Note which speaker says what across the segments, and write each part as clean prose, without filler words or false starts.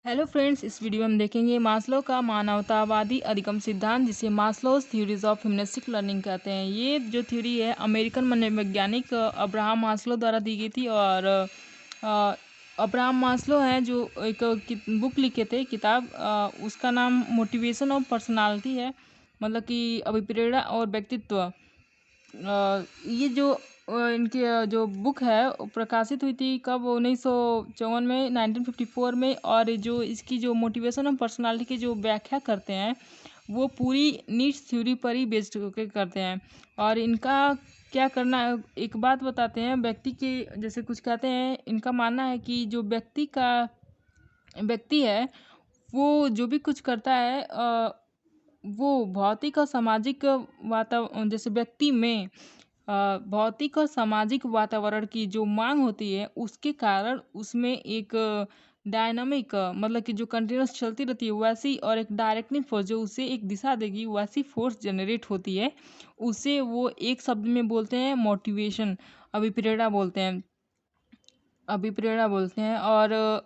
Speaker 1: Hello friends, इस video में हम देखेंगे मास्लो का मानवतावादी अधिगम सिद्धांत, जिसे Maslow's theories of humanistic learning कहते हैं। ये जो थ्योरी है अमेरिकन मनोवैज्ञानिक अब्राहम मास्लो द्वारा दी गई थी। और अब्राहम मास्लो हैं जो एक बुक लिखे थे, किताब, उसका नाम मोटिवेशन ऑफ पर्सनालिटी है, मतलब कि अभिप्रेरणा और व्यक्तित्व। ये जो इनकी जो बुक है वो प्रकाशित हुई थी कब, 1954 में, 1954 में। और जो इसकी जो मोटिवेशन ऑफ पर्सनालिटी की जो व्याख्या करते हैं वो पूरी नीड्स थ्योरी पर ही बेस्ड होकर करते हैं। और इनका क्या करना है, एक बात बताते हैं। व्यक्ति के जैसे कुछ कहते हैं, इनका मानना है कि जो व्यक्ति है वो जो भी कुछ करता है, वो भौतिक और सामाजिक जैसे व्यक्ति में भौतिक और सामाजिक वातावरण की जो मांग होती है उसके कारण उसमें एक डायनामिक, मतलब कि जो कंटिन्यूस चलती रहती है वैसी, और एक डायरेक्टिंग फोर्स जो उसे एक दिशा देगी वैसी फोर्स जनरेट होती है। उसे वो एक शब्द में बोलते हैं मोटिवेशन, अभिप्रेरणा बोलते हैं। और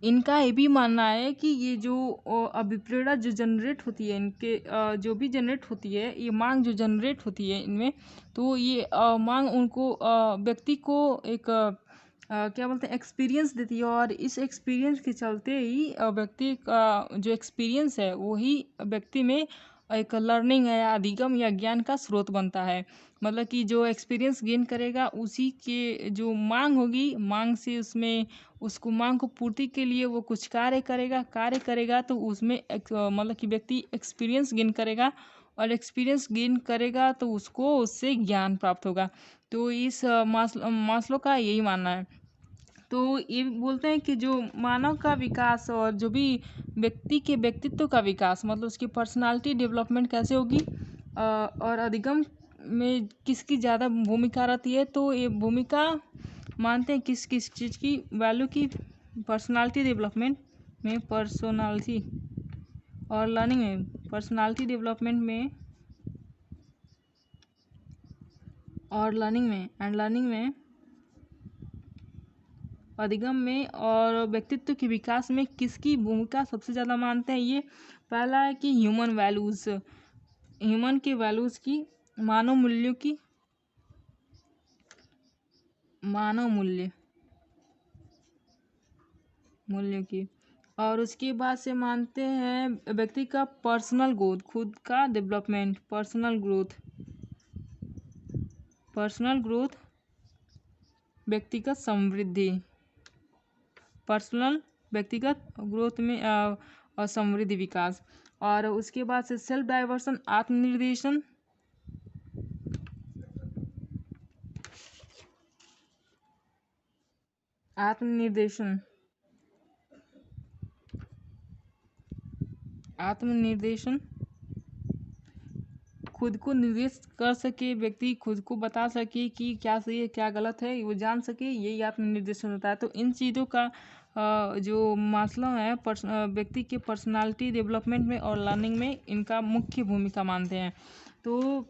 Speaker 1: इनका ये भी मानना है कि ये जो अभिप्रेरणा जो जनरेट होती है, इनके जो भी जनरेट होती है, ये मांग जो जनरेट होती है इनमें, तो ये मांग उनको व्यक्ति को एक क्या बोलते हैं, एक्सपीरियंस देती है। और इस एक्सपीरियंस के चलते ही व्यक्ति का जो एक्सपीरियंस है वही व्यक्ति में एक लर्निंग है या अधिगम या ज्ञान का स्रोत बनता है। मतलब कि जो एक्सपीरियंस गेन करेगा उसी के जो मांग होगी, मांग से उसमें उसको मांग को पूर्ति के लिए वो कुछ कार्य करेगा तो उसमें मतलब कि व्यक्ति एक्सपीरियंस गेन करेगा। और एक्सपीरियंस गेन करेगा तो उसको उससे ज्ञान प्राप्त होगा। तो इस मास्लो का यही मानना है। तो ये बोलते हैं कि जो मानव का विकास और जो भी व्यक्ति के व्यक्तित्व का विकास, मतलब उसकी पर्सनालिटी डेवलपमेंट कैसे होगी, और अधिगम में किसकी ज़्यादा भूमिका रहती है। तो ये भूमिका मानते हैं किस किस चीज़ की, वैल्यू की, पर्सनालिटी डेवलपमेंट में, पर्सनालिटी और लर्निंग में, पर्सनालिटी डेवलपमेंट में और लर्निंग में, अधिगम में और व्यक्तित्व के विकास में किसकी भूमिका सबसे ज़्यादा मानते हैं। ये पहला है कि ह्यूमन के वैल्यूज़ की, मानव मूल्यों की, मानव मूल्यों की। और उसके बाद से मानते हैं व्यक्ति का पर्सनल ग्रोथ, खुद का डेवलपमेंट, पर्सनल ग्रोथ, व्यक्तिगत समृद्धि, पर्सनल व्यक्तिगत ग्रोथ में और समृद्धि विकास। और उसके बाद से सेल्फ डाइवर्सन, आत्मनिर्देशन, आत्मनिर्देशन, खुद को निर्देश कर सके, व्यक्ति खुद को बता सके कि क्या सही है क्या गलत है, वो जान सके, यही आत्मनिर्देशन होता है। तो इन चीज़ों का जो मास्लो है व्यक्ति के पर्सनालिटी डेवलपमेंट में और लर्निंग में इनका मुख्य भूमिका मानते हैं। तो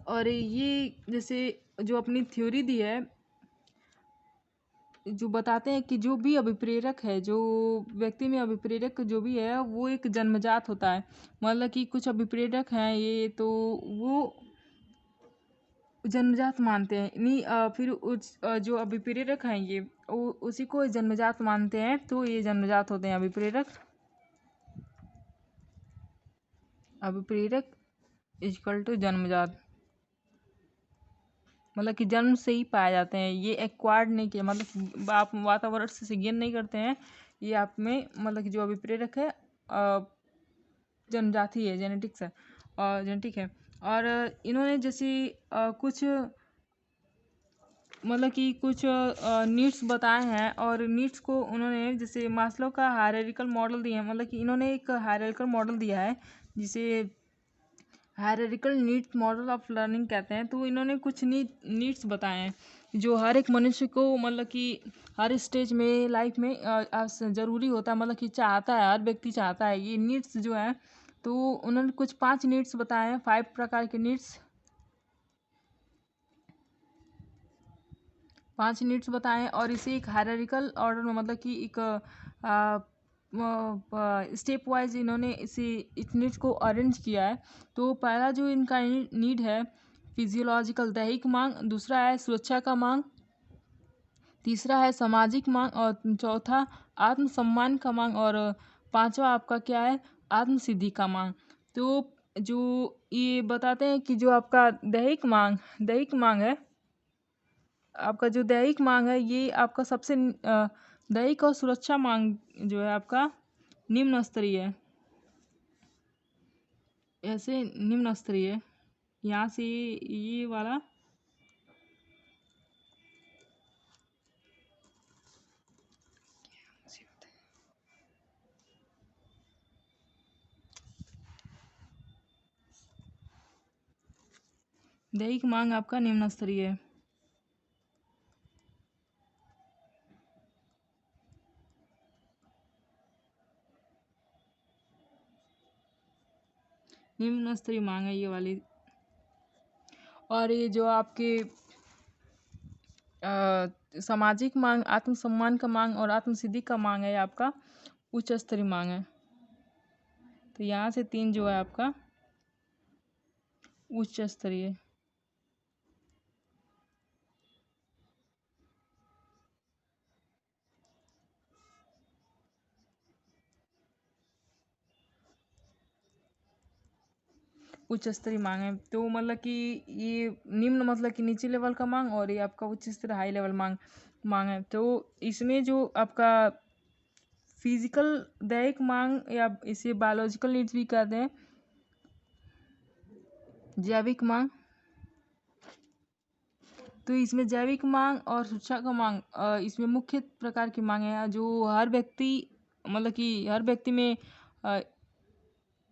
Speaker 1: और ये जैसे जो अपनी थ्योरी दी है, जो बताते हैं कि जो भी अभिप्रेरक है, जो व्यक्ति में अभिप्रेरक जो भी है वो एक जन्मजात होता है। मतलब कि कुछ अभिप्रेरक हैं ये, तो वो जन्मजात मानते हैं। नहीं, फिर जो अभिप्रेरक हैं ये उसी को जन्मजात मानते हैं। तो ये जन्मजात होते हैं अभिप्रेरक इक्वल टू जन्मजात, मतलब कि जन्म से ही पाए जाते हैं। ये एक्वायर्ड नहीं किया, मतलब आप वातावरण से गेन नहीं करते हैं। ये आप में, मतलब कि जो अभिप्रेरक है जन्मजाति है, जेनेटिक्स है, और जेनेटिक है। और इन्होंने जैसे कुछ, मतलब कि कुछ नीड्स बताए हैं, और नीड्स को उन्होंने जैसे मास्लो का हायरार्किकल मॉडल दिया है। मतलब कि इन्होंने एक हायरार्किकल मॉडल दिया है जिसे hierarchical needs model of learning कहते हैं। तो इन्होंने कुछ नीड्स बताए हैं जो हर एक मनुष्य को, मतलब कि हर स्टेज में लाइफ में ज़रूरी होता है, मतलब कि चाहता है, हर व्यक्ति चाहता है। ये नीड्स जो है, तो उन्होंने कुछ 5 नीड्स बताए हैं, 5 प्रकार के नीड्स, 5 नीड्स बताए हैं। और इसे एक हायरार्किकल ऑर्डर में, मतलब कि एक स्टेप वाइज इन्होंने इस नीड्स को अरेंज किया है। तो पहला जो इनका नीड है फिजियोलॉजिकल दैहिक मांग, दूसरा है सुरक्षा का मांग, तीसरा है सामाजिक मांग और चौथा आत्मसम्मान का मांग और पांचवा आपका क्या है आत्मसिद्धि का मांग। तो जो ये बताते हैं कि जो आपका दैहिक मांग है, आपका जो दैहिक मांग है ये आपका सबसे दैहिक और सुरक्षा मांग जो है आपका निम्न स्तरीय है, ऐसे निम्न स्तरीय यहाँ से ये वाला दैहिक मांग आपका निम्न स्तरीय है। निम्न स्तरीय मांग है ये वाली। और ये जो आपके सामाजिक मांग, आत्मसम्मान का मांग और आत्मसिद्धि का मांग है आपका उच्च स्तरीय मांग है। तो यहाँ से 3 जो है आपका उच्च स्तरीय। उच्च स्तरीय मांग है तो मतलब कि ये निम्न मतलब कि नीचे लेवल का मांग और ये आपका उच्च स्तरीय हाई लेवल मांग है। तो इसमें जो आपका फिजिकल दैहिक मांग या इसे बायोलॉजिकल नीड्स भी कहते हैं, जैविक मांग। तो इसमें जैविक मांग और सुरक्षा का मांग इसमें मुख्य प्रकार की मांग है जो हर व्यक्ति मतलब कि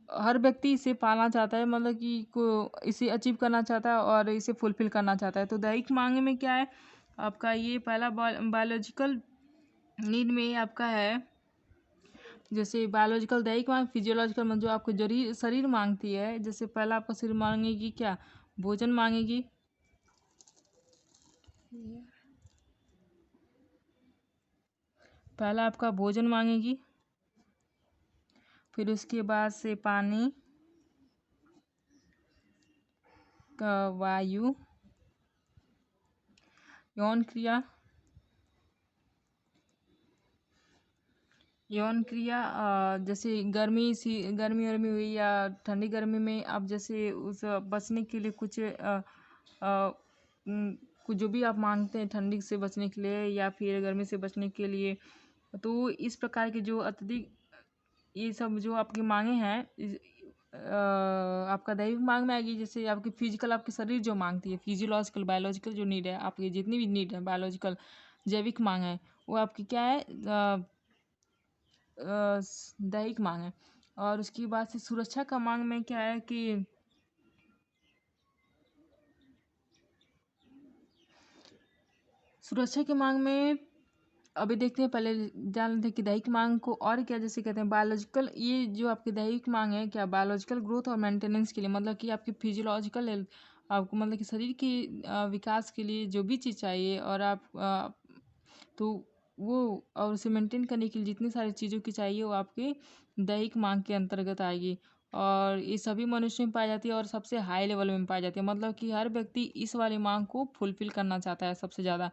Speaker 1: हर व्यक्ति इसे पाना चाहता है, मतलब कि को इसे अचीव करना चाहता है और इसे फुलफिल करना चाहता है। तो दैहिक मांग में क्या है आपका ये पहला बायोलॉजिकल नीड में आपका है, जैसे बायोलॉजिकल दैहिक मांग, फिजियोलॉजिकल मांग जो आपको शरीर मांगती है। जैसे पहला आपका शरीर मांगेगी क्या, भोजन मांगेगी, पहला आपका भोजन मांगेगी, फिर उसके बाद से पानी, वायु, यौन क्रिया जैसे गर्मी वर्मी हुई या ठंडी गर्मी में आप जैसे उस बचने के लिए कुछ जो भी आप मांगते हैं ठंडी से बचने के लिए या फिर गर्मी से बचने के लिए, तो इस प्रकार के जो अत्यधिक ये सब जो आपकी मांगे हैं आपका दैविक मांग में आएगी। जैसे आपकी फिजिकल आपकी शरीर जो मांगती है, फिजियोलॉजिकल बायोलॉजिकल जो नीड है आपकी, जितनी भी नीड है बायोलॉजिकल जैविक मांग है वो आपकी क्या है दैहिक मांग है। और उसकी बाद से सुरक्षा का मांग में क्या है कि सुरक्षा की मांग में अभी देखते हैं, पहले जान लेते हैं कि दैहिक मांग को और क्या जैसे कहते हैं बायोलॉजिकल। ये जो आपकी दैहिक मांग है क्या बायोलॉजिकल ग्रोथ और मेंटेनेंस के लिए, मतलब कि आपकी फिजियोलॉजिकल हेल्थ आपको मतलब कि शरीर की विकास के लिए जो भी चीज़ चाहिए और आप तो वो और उसे मेंटेन करने के लिए जितनी सारी चीज़ों की चाहिए वो आपके दैहिक मांग के अंतर्गत आएगी। और ये सभी मनुष्यों में पाई जाती है और सबसे हाई लेवल में पाई जाती है, मतलब कि हर व्यक्ति इस वाली मांग को फुलफिल करना चाहता है सबसे ज़्यादा,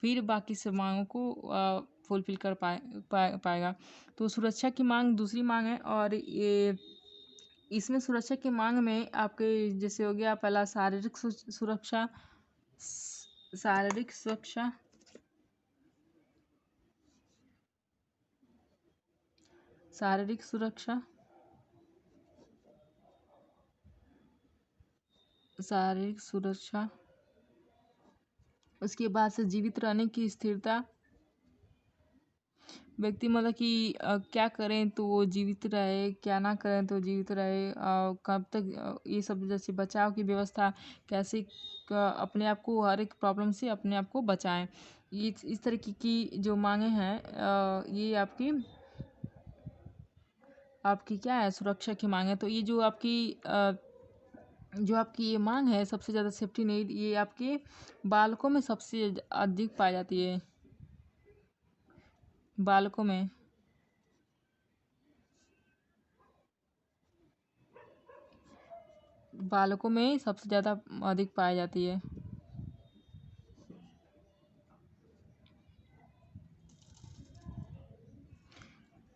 Speaker 1: फिर बाकी सब मांगों को फुलफिल कर पाएगा। तो सुरक्षा की मांग दूसरी मांग है। और ये इसमें सुरक्षा की मांग में आपके जैसे हो गया पहला सुरक्षा, शारीरिक सुरक्षा, शारीरिक सुरक्षा, शारीरिक सुरक्षा, उसके बाद से जीवित रहने की स्थिरता, व्यक्ति मतलब कि क्या करें तो वो जीवित रहे, क्या ना करें तो जीवित रहे, कब तक ये सब जैसे बचाव की व्यवस्था कैसे अपने आप को हर एक प्रॉब्लम से अपने आप को बचाएं। ये इस तरीके की जो मांगे हैं ये आपकी क्या है सुरक्षा की मांग है। तो ये जो आपकी ये मांग है सबसे ज़्यादा सेफ्टी नीड ये आपके बालकों में सबसे अधिक पाई जाती है, बालकों में। बालकों में सबसे ज़्यादा अधिक पाई जाती है।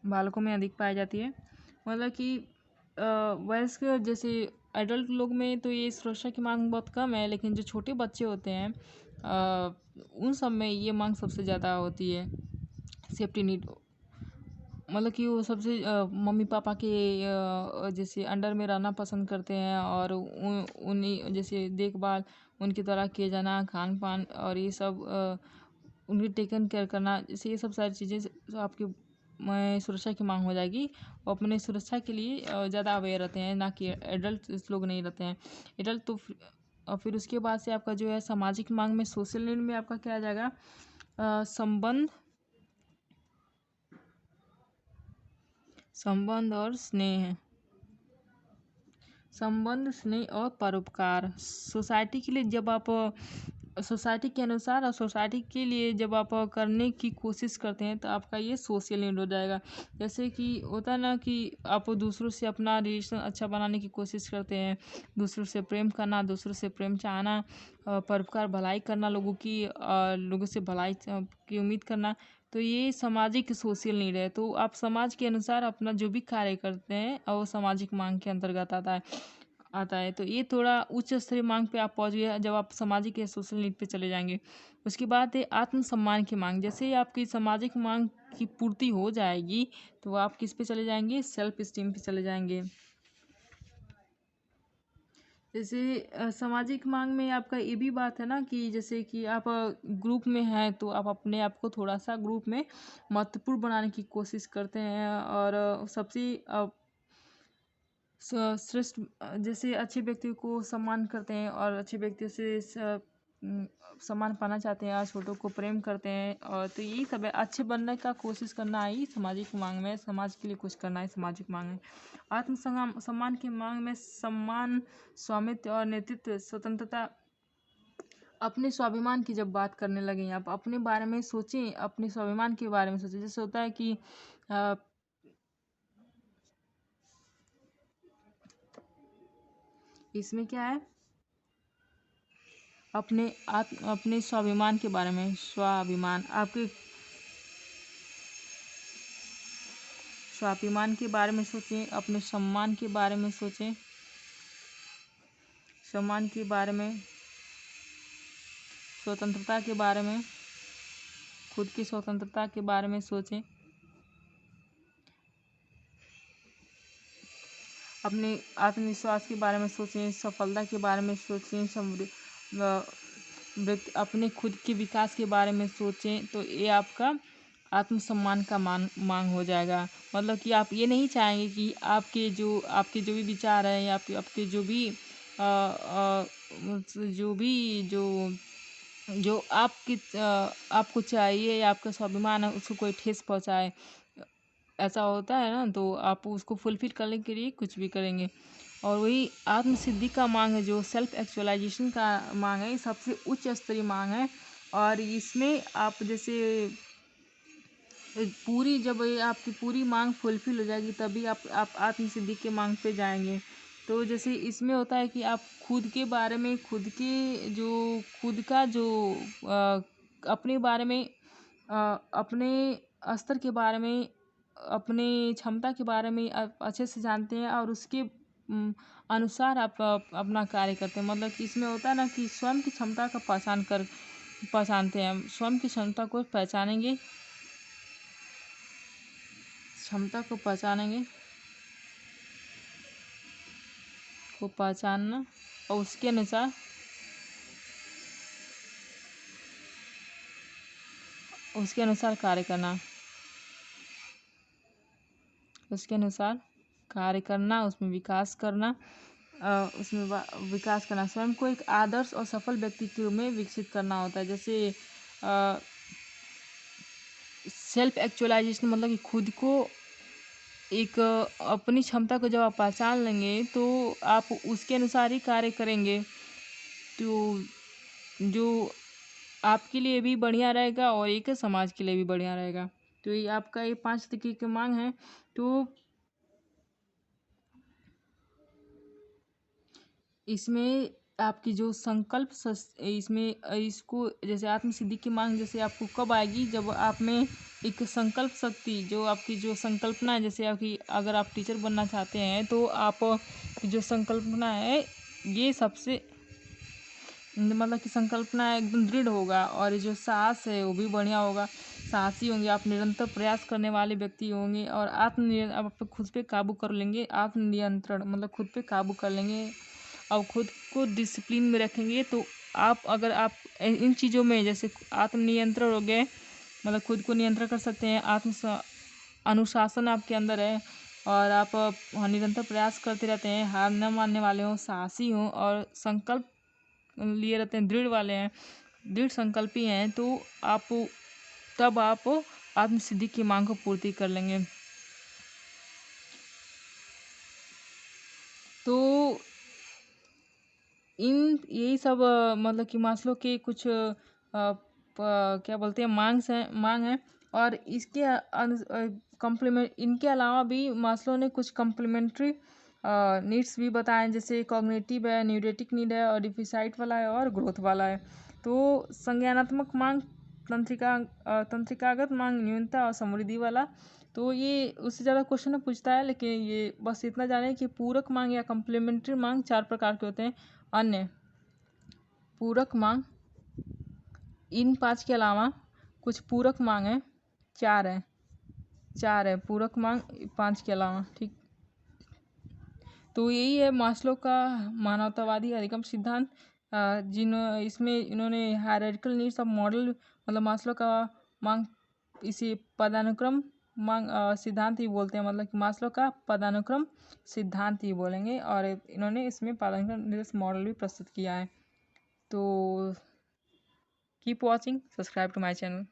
Speaker 1: बालकों में अधिक पाई जाती है। मतलब कि वयस्क जैसे एडल्ट लोग में तो ये सुरक्षा की मांग बहुत कम है, लेकिन जो छोटे बच्चे होते हैं उन सब में ये मांग सबसे ज़्यादा होती है। सेफ्टी नीड मतलब कि वो सबसे मम्मी पापा के जैसे अंडर में रहना पसंद करते हैं, और उन्हीं जैसे देखभाल उनकी तरह किए जाना, खान पान और ये सब उनकी टेकन केयर करना, जैसे ये सब सारी चीज़ें आपकी सुरक्षा की मांग हो जाएगी। और अपने सुरक्षा के लिए ज़्यादा अवेयर रहते हैं, ना कि एडल्ट लोग नहीं रहते हैं। एडल्ट तो और फिर उसके बाद से आपका जो है सामाजिक मांग में, सोशल नीड में आपका क्या आ जाएगा? संबंध और स्नेह। संबंध, स्नेह और परोपकार। सोसाइटी के लिए जब आप सोसाइटी के अनुसार और सोसाइटी के लिए जब आप करने की कोशिश करते हैं तो आपका ये सोशल नीड हो जाएगा। जैसे कि होता है ना कि आप दूसरों से अपना रिलेशन अच्छा बनाने की कोशिश करते हैं, दूसरों से प्रेम करना, दूसरों से प्रेम चाहना, परोपकार, भलाई करना, लोगों से भलाई की उम्मीद करना, तो ये सामाजिक सोशल नीड है। तो आप समाज के अनुसार अपना जो भी कार्य करते हैं और वो सामाजिक मांग के अंतर्गत आता है। तो ये थोड़ा उच्च स्तरीय मांग पे आप पहुंच गए जब आप सामाजिक या सोशल नीड पे चले जाएंगे। उसके बाद है आत्मसम्मान की मांग। जैसे ही आपकी सामाजिक मांग की पूर्ति हो जाएगी तो आप किस पे चले जाएंगे? सेल्फ स्टीम पे चले जाएंगे। जैसे सामाजिक मांग में आपका ये भी बात है ना कि जैसे कि आप ग्रुप में हैं तो आप अपने आप को थोड़ा सा ग्रुप में महत्वपूर्ण बनाने की कोशिश करते हैं, और सबसे श्रेष्ठ जैसे अच्छे व्यक्ति को सम्मान करते हैं, और अच्छे व्यक्ति से सम्मान पाना चाहते हैं, और छोटों को प्रेम करते हैं। और तो यही सब है, अच्छे बनने का कोशिश करना ही सामाजिक मांग में, समाज के लिए कुछ करना है सामाजिक मांग में। सम्मान की मांग में सम्मान, स्वामित्व और नेतृत्व, स्वतंत्रता। अपने स्वाभिमान की जब बात करने लगे, आप अपने बारे में सोचें, अपने स्वाभिमान के बारे में सोचें। जैसे होता है कि इसमें क्या है, अपने स्वाभिमान के बारे में, स्वाभिमान, आपके स्वाभिमान के बारे में सोचें, अपने सम्मान के बारे में सोचें, सम्मान के बारे में, स्वतंत्रता के बारे में, खुद की स्वतंत्रता के बारे में सोचें, अपने आत्मविश्वास के बारे में सोचें, सफलता के बारे में सोचें, अपने खुद के विकास के बारे में सोचें। तो ये आपका आत्मसम्मान का मांग हो जाएगा। मतलब कि आप ये नहीं चाहेंगे कि आपके जो भी विचार हैं, या आपके जो आपको चाहिए या आपका स्वाभिमान है उसको कोई ठेस पहुंचाए, ऐसा होता है ना, तो आप उसको फुलफिल करने के लिए कुछ भी करेंगे। और वही आत्मसिद्धि का मांग है, जो सेल्फ एक्चुअलाइजेशन का मांग है, ये सबसे उच्च स्तरीय मांग है। और इसमें आप जैसे जब ये आपकी पूरी मांग फुलफिल हो जाएगी तभी आप आत्मसिद्धि के मांग पे जाएंगे। तो जैसे इसमें होता है कि आप खुद के बारे में, खुद का जो अपने बारे में, अपने स्तर के बारे में, अपने क्षमता के बारे में अच्छे से जानते हैं, और उसके अनुसार आप अपना कार्य करते हैं। मतलब कि इसमें होता है ना कि स्वयं की क्षमता का पहचानते हैं। स्वयं की क्षमता को पहचानेंगे, पहचानना, और उसके अनुसार कार्य करना, उसमें विकास करना, स्वयं को एक आदर्श और सफल व्यक्ति के रूप में विकसित करना होता है। जैसे सेल्फ एक्चुअलाइजेशन मतलब कि खुद को एक अपनी क्षमता को जब आप पहचान लेंगे तो आप उसके अनुसार ही कार्य करेंगे, तो जो आपके लिए भी बढ़िया रहेगा और एक समाज के लिए भी बढ़िया रहेगा। तो ये आपका ये 5 तरीके की मांग है। तो इसमें आपकी जो इसमें इसको जैसे आत्मसिद्धि की मांग जैसे आपको कब आएगी, जब आप में एक संकल्प शक्ति, जो आपकी जो संकल्पना है, जैसे आपकी अगर आप टीचर बनना चाहते हैं तो आप की जो संकल्पना है ये सबसे मतलब कि संकल्पना एकदम दृढ़ होगा, और जो साहस है वो भी बढ़िया होगा, साहसी होंगे आप, निरंतर प्रयास करने वाले व्यक्ति होंगे, और आप खुद पे काबू कर लेंगे, आत्मनियंत्रण मतलब खुद पे काबू कर लेंगे और खुद को डिसिप्लिन में रखेंगे। तो आप अगर आप इन चीज़ों में जैसे आत्मनियंत्रण हो गए, मतलब खुद को नियंत्रण कर सकते हैं, अनुशासन आपके अंदर है, और आप निरंतर प्रयास करते रहते हैं, हार न मानने वाले हों, साहसी हों, और संकल्प लिए रहते हैं, दृढ़ वाले हैं, दृढ़ संकल्पी हैं, तो तब आप आत्मसिद्धि की मांग को पूर्ति कर लेंगे। तो यही सब मतलब कि मास्लो के कुछ क्या बोलते हैं मांग है, और इसके कॉम्प्लीमेंट इनके अलावा भी मास्लो ने कुछ कॉम्प्लीमेंट्री नीड्स भी बताए, जैसे कॉग्निटिव है, न्यूरेटिक नीड है, और डिफिसाइट वाला है, और ग्रोथ वाला है। तो संज्ञानात्मक मांग, तंत्रिकागत मांग, न्यूनता और समृद्धि वाला। तो ये उससे ज़्यादा क्वेश्चन पूछता है, लेकिन ये बस इतना जाने कि पूरक मांग या कॉम्प्लीमेंट्री मांग 4 प्रकार के होते हैं। अन्य पूरक मांग, इन 5 के अलावा कुछ पूरक मांग है, 4 है पूरक मांग 5 के अलावा, ठीक। तो यही है मास्लो का मानवतावादी अधिगम सिद्धांत। इसमें इन्होंने हायरार्किकल नीड्स ऑफ मॉडल मतलब मास्लो का मांग, इसे पदानुक्रम मांग सिद्धांत ही बोलते हैं, मतलब कि मास्लो का पदानुक्रम सिद्धांत ही बोलेंगे, और इन्होंने इसमें पदानुक्रम नीड्स मॉडल भी प्रस्तुत किया है। तो keep watching, subscribe to my channel.